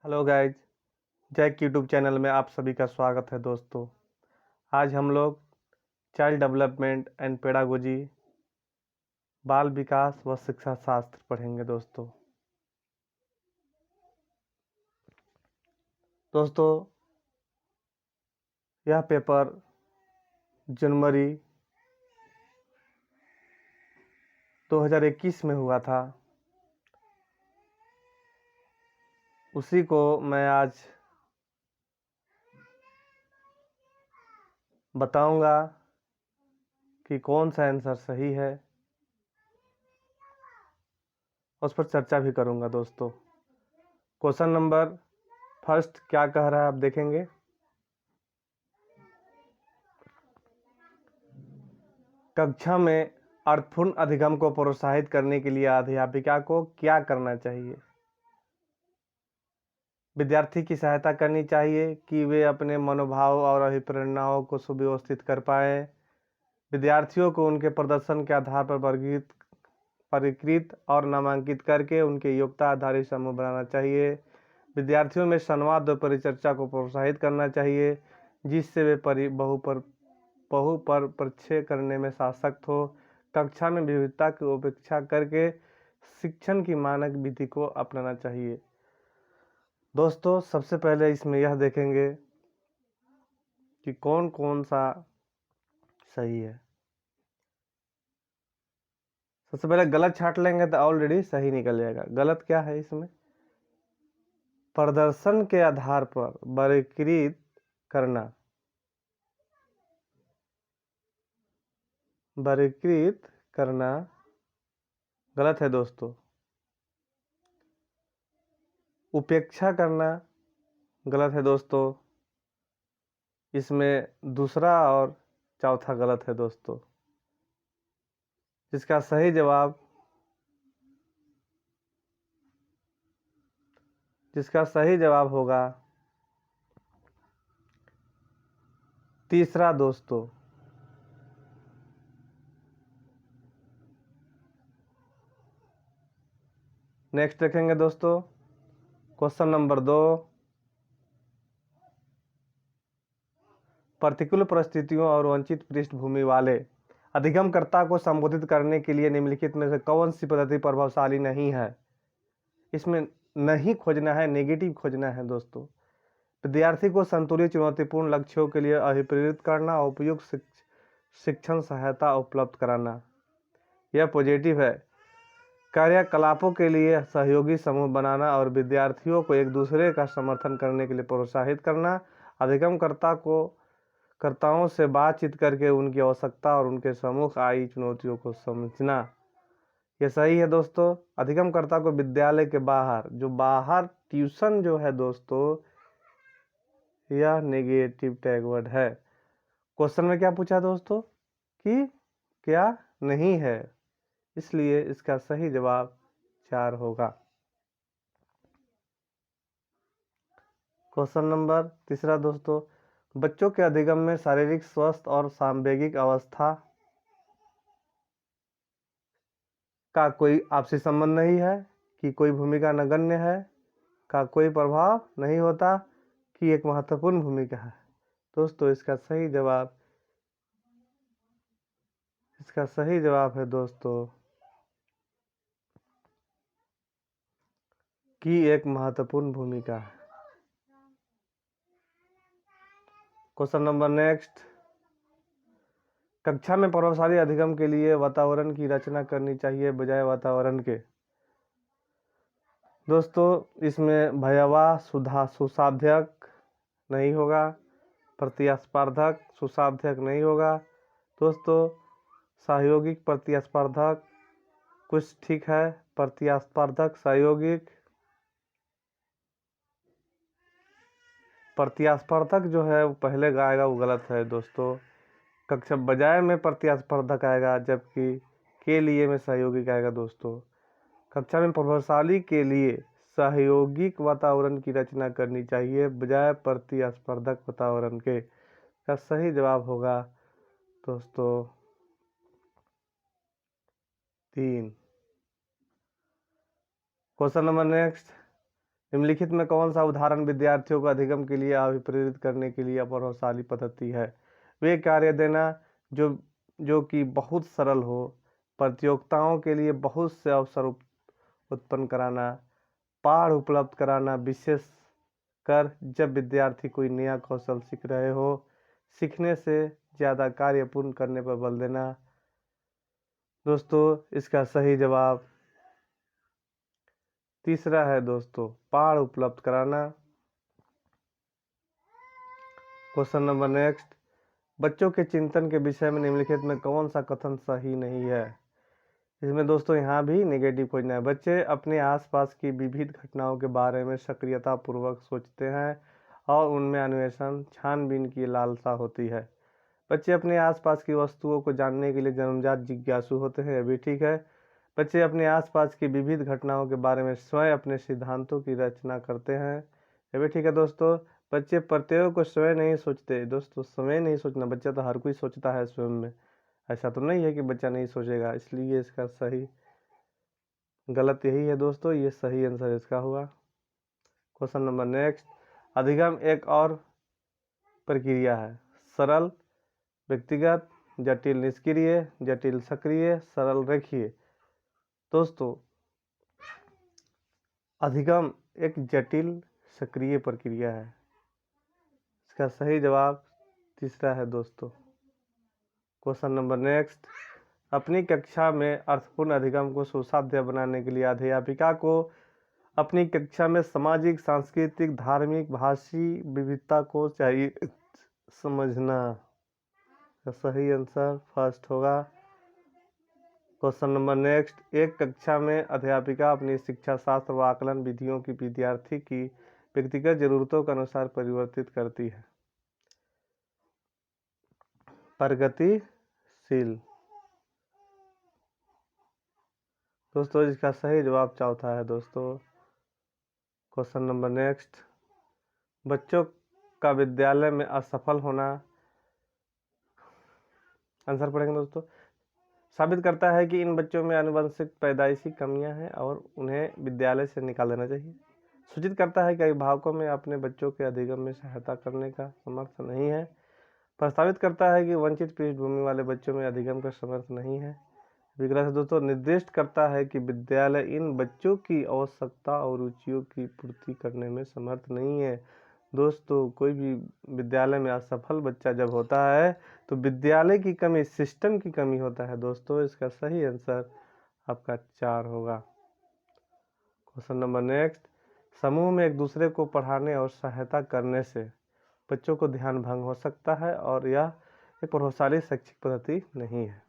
Hello guys, Jack YouTube channel में आप सभी का स्वागत है दोस्तों। आज हम लोग चाइल्ड डेवलपमेंट एंड पेडागोजी, बाल विकास व शिक्षा शास्त्र पढ़ेंगे दोस्तों। यह पेपर जनवरी 2021 में हुआ था। उसी को मैं आज बताऊंगा कि कौन सा आंसर सही है, उस पर चर्चा भी करूंगा दोस्तों। क्वेश्चन नंबर फर्स्ट क्या कह रहा है आप देखेंगे। कक्षा में अर्थपूर्ण अधिगम को प्रोत्साहित करने के लिए अध्यापिका को क्या करना चाहिए। विद्यार्थी की सहायता करनी चाहिए कि वे अपने मनोभाव और अभिप्रेरणाओं को सुव्यवस्थित कर पाए। विद्यार्थियों को उनके प्रदर्शन के आधार पर वर्गीकृत और नामांकित करके उनके योग्यता आधारित समूह बनाना चाहिए। विद्यार्थियों में संवाद और परिचर्चा को प्रोत्साहित करना चाहिए, जिससे वे बहुपरपक्ष करने में सशक्त हो। कक्षा में विविधता की उपेक्षा करके शिक्षण की मानक विधि को अपनाना चाहिए। दोस्तों, सबसे पहले इसमें यह देखेंगे कि कौन कौन सा सही है। सबसे पहले गलत छांट लेंगे तो ऑलरेडी सही निकल जाएगा। गलत क्या है इसमें? प्रदर्शन के आधार पर वर्गीकृत करना, वर्गीकृत करना गलत है दोस्तों। उपेक्षा करना गलत है दोस्तों। इसमें दूसरा और चौथा गलत है दोस्तों। जिसका सही जवाब होगा तीसरा दोस्तों। नेक्स्ट देखेंगे दोस्तों, क्वेश्चन नंबर 2। प्रतिकूल परिस्थितियों और वंचित पृष्ठभूमि वाले अधिगमकर्ता को संबोधित करने के लिए निम्नलिखित में से कौन सी पद्धति प्रभावशाली नहीं है। इसमें नहीं खोजना है, नेगेटिव खोजना है दोस्तों। विद्यार्थी को संतुलित चुनौतीपूर्ण लक्ष्यों के लिए अभिप्रेरित करना और उपयुक्त शिक्षण सहायता उपलब्ध कराना, यह पॉजिटिव है। कार्यकलापों के लिए सहयोगी समूह बनाना और विद्यार्थियों को एक दूसरे का समर्थन करने के लिए प्रोत्साहित करना। अधिगमकर्ताओं से बातचीत करके उनकी आवश्यकता और उनके सम्मुख आई चुनौतियों को समझना, यह सही है दोस्तों। अधिगमकर्ता को विद्यालय के बाहर ट्यूशन जो है दोस्तों, यह नेगेटिव टैग वर्ड है। क्वेश्चन में क्या पूछा दोस्तों कि क्या नहीं है, इसलिए इसका सही जवाब 4 होगा। क्वेश्चन नंबर तीसरा दोस्तों, बच्चों के अधिगम में शारीरिक स्वास्थ्य और सांवेगिक अवस्था का कोई आपसी संबंध नहीं है कि कोई भूमिका नगण्य है, का कोई प्रभाव नहीं होता कि एक महत्वपूर्ण भूमिका है। दोस्तों, इसका सही जवाब है दोस्तों कि एक महत्वपूर्ण भूमिका है। क्वेश्चन नंबर नेक्स्ट, कक्षा में प्रभावशाली अधिगम के लिए वातावरण की रचना करनी चाहिए बजाय वातावरण के। दोस्तों, इसमें भयावह सुसाध्यक नहीं होगा, प्रतिस्पर्धक सुसाध्यक नहीं होगा दोस्तों। सहयोगिक प्रतिस्पर्धक कुछ ठीक है, प्रतिस्पर्धक सहयोगिक। प्रतिस्पर्धक जो है वो पहले आएगा, वो गलत है दोस्तों। कक्षा बजाय में प्रतिस्पर्धक आएगा, जबकि के लिए में सहयोगिक आएगा दोस्तों। कक्षा में प्रभावशाली के लिए सहयोगिक वातावरण की रचना करनी चाहिए बजाय प्रतिस्पर्धक वातावरण के। का सही जवाब होगा दोस्तों 3। क्वेश्चन नंबर नेक्स्ट, निम्नलिखित में कौन सा उदाहरण विद्यार्थियों को अधिगम के लिए अभिप्रेरित करने के लिए प्रभावशाली पद्धति है? वे कार्य देना जो जो कि बहुत सरल हो, प्रतियोगिताओं के लिए बहुत से अवसर उत्पन्न कराना, पाठ उपलब्ध कराना, विशेष कर जब विद्यार्थी कोई नया कौशल सीख रहे हो, सीखने से ज़्यादा कार्य पूर्ण करने पर बल देना। दोस्तों इसका सही जवाब तीसरा है दोस्तों, पाठ उपलब्ध कराना। क्वेश्चन नंबर नेक्स्ट, बच्चों के चिंतन के विषय में निम्नलिखित में कौन सा कथन सही नहीं है? इसमें दोस्तों यहाँ भी नेगेटिव खोजना है। बच्चे अपने आसपास की विविध घटनाओं के बारे में सक्रियता पूर्वक सोचते हैं और उनमें अन्वेषण छानबीन की लालसा होती है। बच्चे अपने आसपास की वस्तुओं को जानने के लिए जन्मजात जिज्ञासु होते हैं, यह भी ठीक है। बच्चे अपने आसपास की विविध घटनाओं के बारे में स्वयं अपने सिद्धांतों की रचना करते हैं, यह भी ठीक है दोस्तों। बच्चे प्रत्ययों को स्वयं नहीं सोचते दोस्तों, स्वयं नहीं सोचना, बच्चा तो हर कोई सोचता है स्वयं में, ऐसा तो नहीं है कि बच्चा नहीं सोचेगा, इसलिए इसका सही गलत यही है दोस्तों, ये सही आंसर इसका हुआ। क्वेश्चन नंबर नेक्स्ट, अधिगम एक और प्रक्रिया है, सरल व्यक्तिगत, जटिल निष्क्रिय, जटिल सक्रिय, सरल रेखीय। दोस्तों अधिगम एक जटिल सक्रिय प्रक्रिया है, इसका सही जवाब तीसरा है दोस्तों। क्वेश्चन नंबर नेक्स्ट, अपनी कक्षा में अर्थपूर्ण अधिगम को सुसाध्य बनाने के लिए अध्यापिका को अपनी कक्षा में सामाजिक, सांस्कृतिक, धार्मिक, भाषी विविधता को चाहिए समझना। सही आंसर फर्स्ट होगा। क्वेश्चन नंबर नेक्स्ट, एक कक्षा में अध्यापिका अपनी शिक्षा शास्त्र व आकलन विधियों की विद्यार्थी की व्यक्तिगत जरूरतों के अनुसार परिवर्तित करती है। प्रगतिशील। दोस्तों इसका सही जवाब चौथा है दोस्तों। क्वेश्चन नंबर नेक्स्ट, बच्चों का विद्यालय में असफल होना, आंसर पढ़ेंगे दोस्तों, साबित करता है कि इन बच्चों में आनुवंशिक पैदाइशी कमियां हैं और उन्हें विद्यालय से निकाल देना चाहिए। सूचित करता है कि अभिभावकों में अपने बच्चों के अधिगम में सहायता करने का समर्थ नहीं है। प्रस्तावित करता है कि वंचित पृष्ठभूमि वाले बच्चों में अधिगम का समर्थ नहीं है। विग्रह से दोस्तों निर्दिष्ट करता है कि विद्यालय इन बच्चों की आवश्यकता और रुचियों की पूर्ति करने में समर्थ नहीं है। दोस्तों कोई भी विद्यालय में असफल बच्चा जब होता है तो विद्यालय की कमी, सिस्टम की कमी होता है दोस्तों, इसका सही आंसर आपका 4 होगा। क्वेश्चन नंबर नेक्स्ट, समूह में एक दूसरे को पढ़ाने और सहायता करने से बच्चों को ध्यान भंग हो सकता है और यह एक प्रभावशाली शैक्षिक पद्धति नहीं है।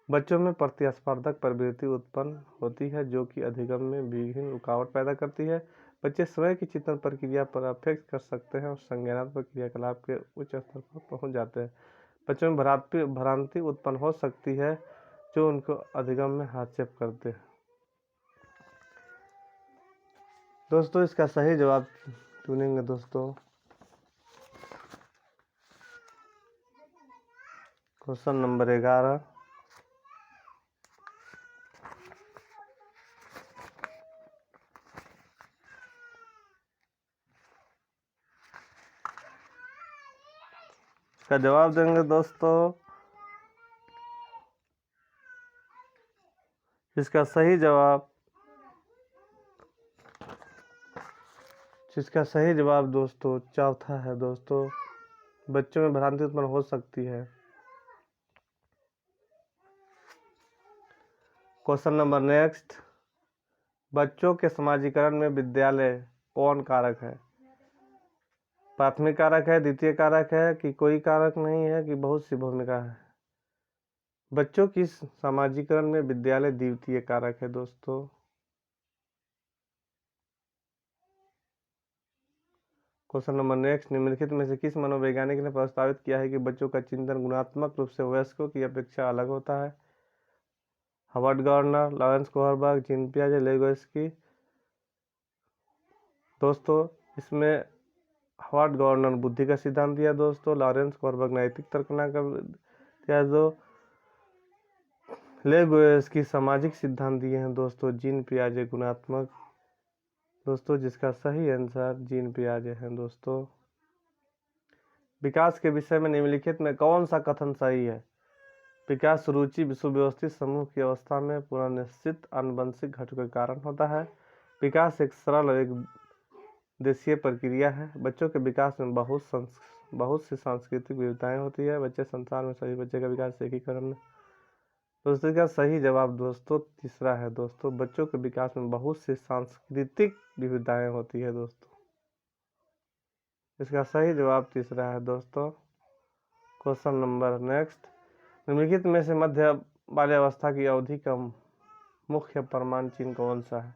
बच्चों में प्रतिस्पर्धक प्रवृत्ति उत्पन्न होती है जो कि अधिगम में विभिन्न रुकावट पैदा करती है। बच्चे स्वयं की चिंतन प्रक्रिया पर अपेक्षा कर सकते हैं और संज्ञानात्मक क्रियाकलाप के उच्च स्तर पर पहुंच जाते हैं। बच्चों में भ्रांति उत्पन्न हो सकती है जो उनको अधिगम में हस्तक्षेप करते हैं। दोस्तों इसका सही जवाब चुनेंगे दोस्तों। क्वेश्चन नंबर 11, इसका जवाब देंगे दोस्तों। इसका सही जवाब दोस्तों चौथा है दोस्तों, बच्चों में भ्रांति उत्पन्न हो सकती है। क्वेश्चन नंबर नेक्स्ट, बच्चों के समाजीकरण में विद्यालय कौन कारक है? प्राथमिक कारक है, द्वितीय कारक है कि कोई कारक नहीं है कि बहुत सी भूमिका है? बच्चों की समाजीकरण में विद्यालय द्वितीय कारक है दोस्तों। क्वेश्चन नंबर नेक्स्ट, निम्नलिखित में से किस मनोवैज्ञानिक ने प्रस्तावित किया है कि बच्चों का चिंतन गुणात्मक रूप से वयस्कों की अपेक्षा अलग होता है? Herbert Gardner, Lawrence Kohlberg, Jean पियाजे, लेविन्स्की। दोस्तों इसमें हर्बर्ट गार्डनर बुद्धि का सिद्धांत दिया दोस्तों, लॉरेंस कोहरबर्ग नैतिक तर्कना का दिया दो, लेविन्स्की सामाजिक सिद्धांत दिए हैं दोस्तों, जीन पियाजे गुणात्मक दोस्तों जिसका सही आंसर जीन पियाजे हैं। दोस्तों विकास के विषय में निम्नलिखित में कौन सा कथन सही है? विकास रुचि सुव्यवस्थित समूह की अवस्था में पुनर्निश्चित आनुवंशिक घटकों के कारण होता है। विकास एक सरल और एक देशीय प्रक्रिया है। बच्चों के विकास में बहुत सी सांस्कृतिक विविधताएं होती है। बच्चे संसार में सभी बच्चे का विकास एक ही क्रम में। दोस्तों का सही जवाब दोस्तों तीसरा है। दोस्तों बच्चों के विकास में बहुत सी सांस्कृतिक विविधताएं होती है। दोस्तों इसका सही जवाब तीसरा है। दोस्तों क्वेश्चन नंबर नेक्स्ट, निम्नलिखित में से मध्य बाल्यावस्था की अवधि का मुख्य प्रमाण चिन्ह कौन सा है?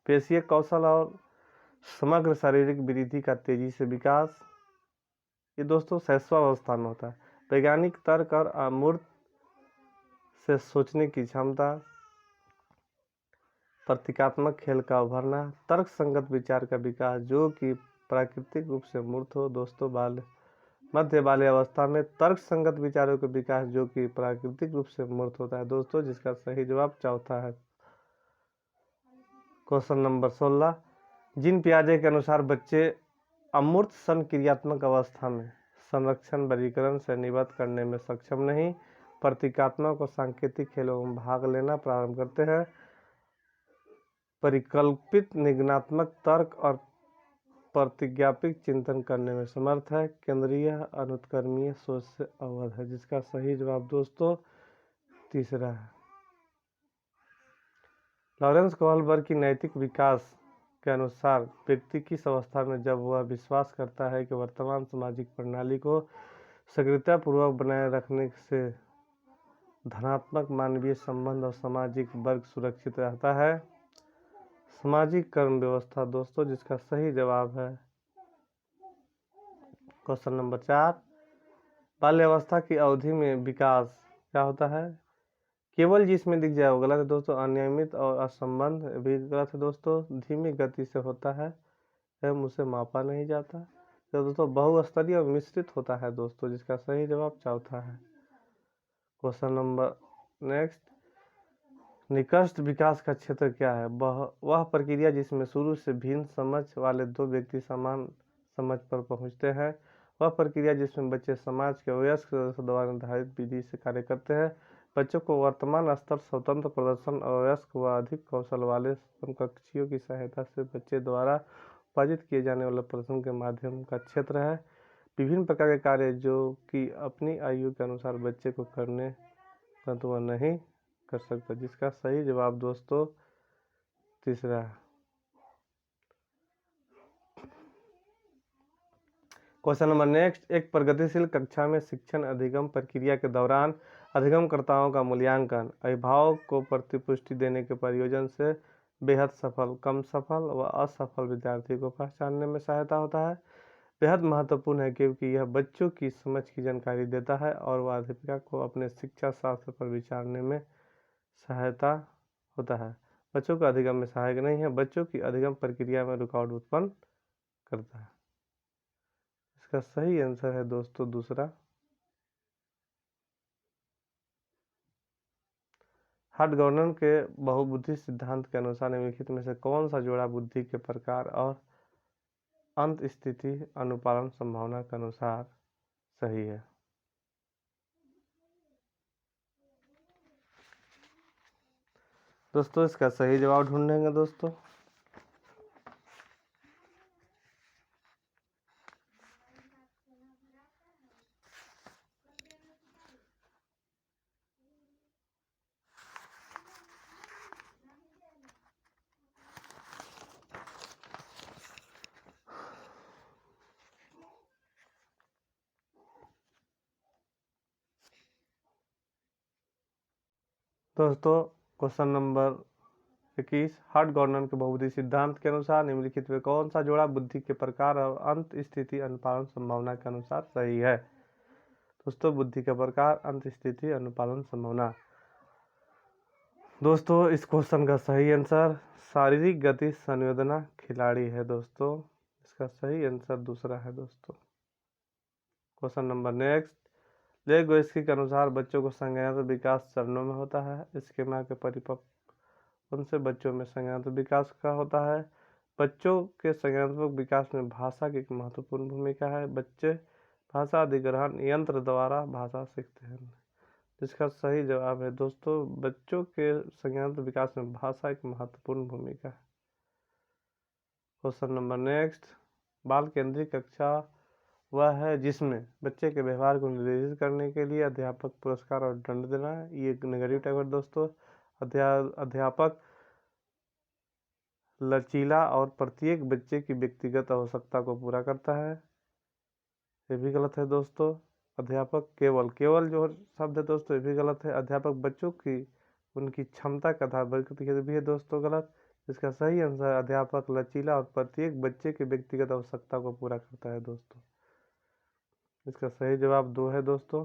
पेशीय कौशल और समग्र शारीरिक वृद्धि का तेजी से विकास, ये दोस्तों शैशवावस्था में होता है। वैज्ञानिक तर्क और अमूर्त से सोचने की क्षमता, प्रतीकात्मक खेल का उभरना, तर्क संगत विचार का विकास जो कि प्राकृतिक रूप से मूर्त हो। दोस्तों मध्य बाल्यावस्था में तर्क संगत विचारों का विकास जो कि प्राकृतिक रूप से मूर्त होता है। दोस्तों जिसका सही जवाब चौथा है। क्वेश्चन नंबर 16, जीन पियाजे के अनुसार बच्चे अमूर्त संक्रियात्मक अवस्था में संरक्षण वर्गीकरण से निबद्ध करने में सक्षम नहीं, प्रतीकात्मक और सांकेतिक खेलों में भाग लेना प्रारंभ करते हैं, परिकल्पित निगमनात्मक तर्क और प्रतिज्ञापिक चिंतन करने में समर्थ है, केंद्रीय अनुत्क्रमणीय सोच से अवगत है। जिसका सही जवाब दोस्तों तीसरा है। लॉरेंस कोहलबर्ग की नैतिक विकास के अनुसार व्यक्ति किस अवस्था में जब वह विश्वास करता है कि वर्तमान सामाजिक प्रणाली को सक्रियतापूर्वक बनाए रखने से धनात्मक मानवीय संबंध और सामाजिक वर्ग सुरक्षित रहता है? सामाजिक कर्म व्यवस्था। दोस्तों जिसका सही जवाब है क्वेश्चन नंबर 4, बाल्यावस्था की अवधि में विकास क्या होता है? केवल जिसमें दिख जाए वो गलत है दोस्तों। अनियमित और असंबद्ध भी गलत है दोस्तों। धीमी गति से होता है एवं उसे मापा नहीं जाता। तो दोस्तों बहुस्तरीय और मिश्रित होता है दोस्तों। जिसका सही जवाब चौथा है। क्वेश्चन नंबर नेक्स्ट, निकृष्ट विकास का क्षेत्र क्या है? वह प्रक्रिया जिसमें शुरू से भिन्न समझ वाले दो व्यक्ति समान समझ पर पहुंचते हैं। वह प्रक्रिया जिसमें बच्चे समाज के वयस्क सदस्यों द्वारा निर्धारित विधि से कार्य करते हैं। बच्चों को वर्तमान स्तर स्वतंत्र प्रदर्शन और वयस्क व अधिक कौशल वाले समकक्षियों की सहायता से बच्चे द्वारा उपार्जित किए जाने वाले प्रदर्शन के माध्यम का क्षेत्र है। विभिन्न प्रकार के कार्य जो कि अपनी आयु के अनुसार बच्चे को करने परंतु वह नहीं कर सकता। जिसका सही जवाब दोस्तों तीसरा है। क्वेश्चन नंबर नेक्स्ट, एक प्रगतिशील कक्षा में शिक्षण अधिगम प्रक्रिया के दौरान अधिगमकर्ताओं का मूल्यांकन अभिभावक को प्रतिपुष्टि देने के प्रयोजन से बेहद सफल, कम सफल व असफल विद्यार्थी को पहचानने में सहायता होता है। बेहद महत्वपूर्ण है क्योंकि यह बच्चों की समझ की जानकारी देता है और वह अध्यापिका को अपने शिक्षा शास्त्र पर विचारने में सहायता होता है। बच्चों का अधिगम में सहायक नहीं है, बच्चों की अधिगम प्रक्रिया में रुकावट उत्पन्न करता है। इसका सही आंसर है दोस्तों दूसरा। हर्टगॉर्डन के बहुबुद्धि सिद्धांत के अनुसार निम्नलिखित में से कौन सा जोड़ा बुद्धि के प्रकार और अंत स्थिति अनुपालन संभावना के अनुसार सही है? दोस्तों इसका सही जवाब ढूंढेंगे दोस्तों। दोस्तों क्वेश्चन नंबर 21, हर्टगॉर्डन के बहुबुद्धि सिद्धांत के अनुसार निम्नलिखित में कौन सा जोड़ा बुद्धि के प्रकार और अंत स्थिति अनुपालन संभावना के अनुसार सही है? दोस्तों बुद्धि का प्रकार, अंत स्थिति, अनुपालन संभावना। दोस्तों इस क्वेश्चन का सही आंसर शारीरिक गति संवेदना खिलाड़ी है दोस्तों। इसका सही आंसर दूसरा है दोस्तों। क्वेश्चन नंबर नेक्स्ट, लेगोस्की के अनुसार बच्चों को संज्ञानात्मक विकास चरणों में होता है। स्कीमा के परिपक्व उनसे बच्चों में संज्ञानात्मक विकास का होता है। बच्चों के संज्ञानात्मक विकास में भाषा की एक महत्वपूर्ण भूमिका है। बच्चे भाषा अधिग्रहण यंत्र द्वारा भाषा सीखते हैं। जिसका सही जवाब है दोस्तों, बच्चों के संज्ञानात्मक विकास में भाषा एक महत्वपूर्ण भूमिका है। क्वेश्चन नंबर नेक्स्ट, बाल केंद्रित कक्षा वह है जिसमें बच्चे के व्यवहार को निर्देशित करने के लिए अध्यापक पुरस्कार और दंड देना है। ये एक नेगेटिव टाइप है दोस्तों। अध्यापक लचीला और प्रत्येक बच्चे की व्यक्तिगत आवश्यकता को पूरा करता है। ये भी गलत है दोस्तों। अध्यापक केवल जो शब्द है दोस्तों ये भी गलत है। अध्यापक बच्चों की उनकी क्षमता के आधार पर भी है दोस्तों गलत। इसका सही आंसर अध्यापक लचीला और प्रत्येक बच्चे की व्यक्तिगत आवश्यकता को पूरा करता है दोस्तों। इसका सही जवाब 2 है दोस्तों।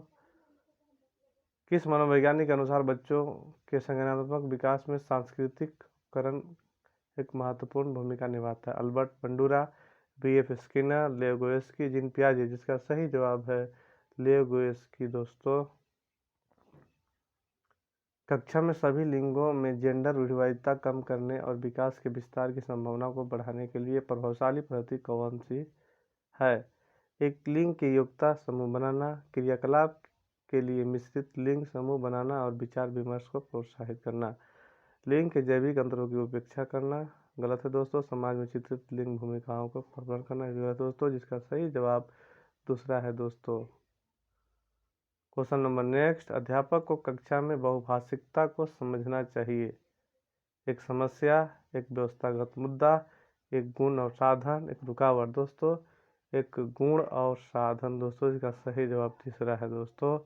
किस मनोवैज्ञानिक के अनुसार बच्चों के संज्ञानात्मक विकास में सांस्कृतिक करण एक महत्वपूर्ण भूमिका निभाता है? Albert Bandura, B.F. स्किनर, लेओ गोत्स्की, जीन पियाजे। जिसका सही जवाब है लेओ गोत्स्की दोस्तों। कक्षा में सभी लिंगों में जेंडर विविधता कम करने और विकास के विस्तार की संभावना को बढ़ाने के लिए प्रभावशाली पद्धति कौन सी है? एक लिंग के योग्यता समूह बनाना, क्रियाकलाप के लिए मिश्रित लिंग समूह बनाना और विचार विमर्श को प्रोत्साहित करना। लिंग के जैविक अंतरों की उपेक्षा करना गलत है दोस्तों। समाज में चित्रित लिंग भूमिकाओं को प्रबल करना गलत दोस्तों। जिसका सही जवाब दूसरा है दोस्तों। क्वेश्चन नंबर नेक्स्ट, अध्यापक को कक्षा में बहुभाषिकता को समझना चाहिए। एक समस्या, एक व्यवस्थागत मुद्दा, एक गुण और साधन, एक रुकावट दोस्तों। एक गुण और साधन दोस्तों। इसका सही जवाब तीसरा है दोस्तों।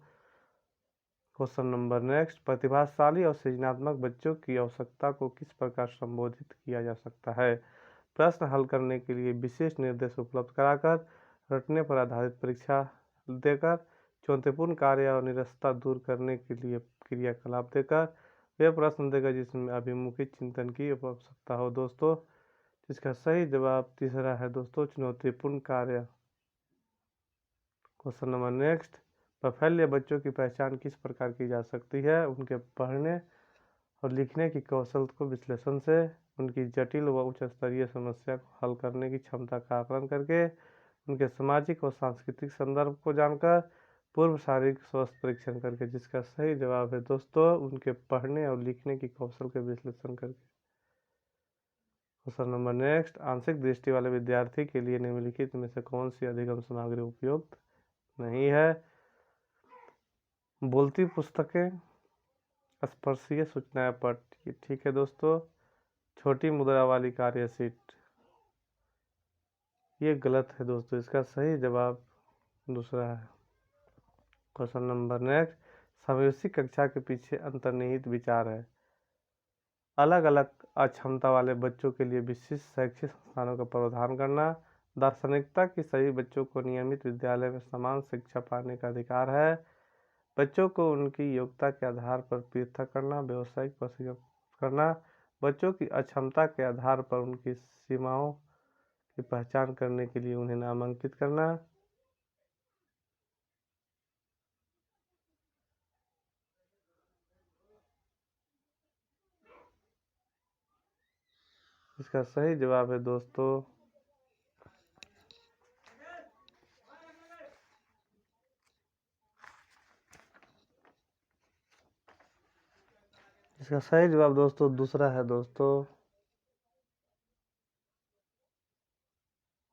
क्वेश्चन नंबर नेक्स्ट, प्रतिभाशाली और सृजनात्मक बच्चों की आवश्यकता को किस प्रकार संबोधित किया जा सकता है? प्रश्न हल करने के लिए विशेष निर्देश उपलब्ध कराकर, रटने पर आधारित परीक्षा देकर, चुनौतीपूर्ण कार्य और निरस्ता दूर करने के लिए क्रियाकलाप देकर, वे प्रश्न देकर जिसमें अभिमुखी चिंतन की आवश्यकता हो दोस्तों। जिसका सही जवाब तीसरा है दोस्तों, चुनौतीपूर्ण कार्य। क्वेश्चन नंबर नेक्स्ट, वैफल्य बच्चों की पहचान किस प्रकार की जा सकती है? उनके पढ़ने और लिखने की कौशल को विश्लेषण से, उनकी जटिल व उच्च स्तरीय समस्या को हल करने की क्षमता का आकलन करके, उनके सामाजिक और सांस्कृतिक संदर्भ को जानकर, पूर्व शारीरिक स्वास्थ्य परीक्षण करके। जिसका सही जवाब है दोस्तों, उनके पढ़ने और लिखने की कौशल के विश्लेषण करके। क्वेश्चन नंबर नेक्स्ट, आंशिक दृष्टि वाले विद्यार्थी के लिए निम्नलिखित में से कौन सी अधिगम सामग्री उपयुक्त नहीं है? बोलती पुस्तकें, स्पर्शीय सूचनाएं पट, ये ठीक है दोस्तों। छोटी मुद्रा वाली कार्य शीट, ये गलत है दोस्तों। इसका सही जवाब दूसरा है। क्वेश्चन नंबर नेक्स्ट, समयोचित कक्षा के पीछे अंतर्निहित विचार है। अलग अलग अक्षमता वाले बच्चों के लिए विशिष्ट शैक्षिक संस्थानों का प्रावधान करना, दार्शनिकता की सभी बच्चों को नियमित विद्यालय में समान शिक्षा पाने का अधिकार है, बच्चों को उनकी योग्यता के आधार पर पृथक करना, व्यावसायिक प्रशिक्षण करना, बच्चों की अक्षमता के आधार पर उनकी सीमाओं की पहचान करने के लिए उन्हें नामांकित करना। इसका सही जवाब है दोस्तों इसका सही जवाब दोस्तों दूसरा है दोस्तों।